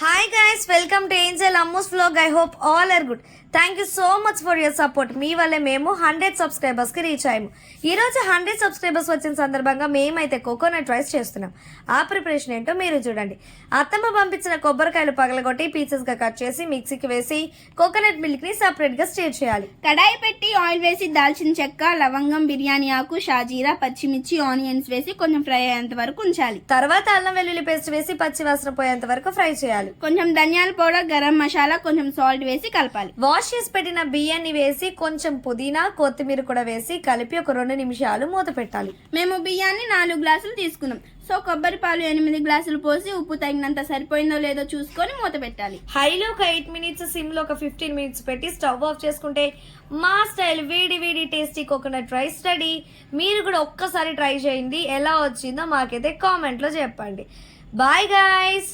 Hi guys, welcome to Angel Ammu's vlog. I hope all are good. Thank you so much for your support. మీ వల్లే మేము 100 సబ్స్క్రైబర్స్కి reach అయ్యాము. ఈరోజు 100 subscribers వచ్చిన సందర్భంగా మేమైతే కోకోనట్ రైస్ చేస్తున్నాం. ఆ ప్రిపరేషన్ ఏంటో మీరు చూడండి. అత్తమ్మ పంపించిన కొబ్బరికాయలు పగలగొట్టి పీసెస్గా కట్ చేసి మిక్సీకి వేసి కోకోనట్ మిల్క్ని సపరేట్గా స్టీర్ చేయాలి. కడాయి పెట్టి ఆయిల్ వేసి దాల్చిన చెక్క, లవంగం, బిర్యానీ ఆకు, షాజీరా, పచ్చిమిర్చి, ఆనియన్స్ వేసి కొంచెం ఫ్రై అయ్యేంత వరకు ఉంచాలి. తర్వాత అల్లం వెల్లుల్లి పేస్ట్ వేసి పచ్చి వాసన పోయేంత వరకు ఫ్రై చేయాలి. కొంచెం ధనియాల పౌడర్, గరం మసాలా, కొంచెం సాల్ట్ వేసి కలపాలి. వాష్ చేసి పెట్టిన బియ్యాన్ని వేసి కొంచెం పుదీనా, కొత్తిమీర కూడా వేసి కలిపి ఒక 2 నిమిషాలు మూత పెట్టాలి. మేము బియ్యాన్ని 4 గ్లాసులు తీసుకున్నాం. సో కొబ్బరి పాలు 8 గ్లాసులు పోసి ఉప్పు తగినంత సరిపోయిందో లేదో చూసుకొని మూత పెట్టాలి. హైలో ఒక 8 మినిట్స్, సిమ్ లో ఒక 15 మినిట్స్ పెట్టి స్టవ్ ఆఫ్ చేసుకుంటే మా స్టైల్ వేడి వేడి టేస్టీ కోకోనట్ రైస్ రెడీ. మీరు కూడా ఒక్కసారి ట్రై చేయండి. ఎలా వచ్చిందో మాకైతే కామెంట్ లో చెప్పండి. Bye guys.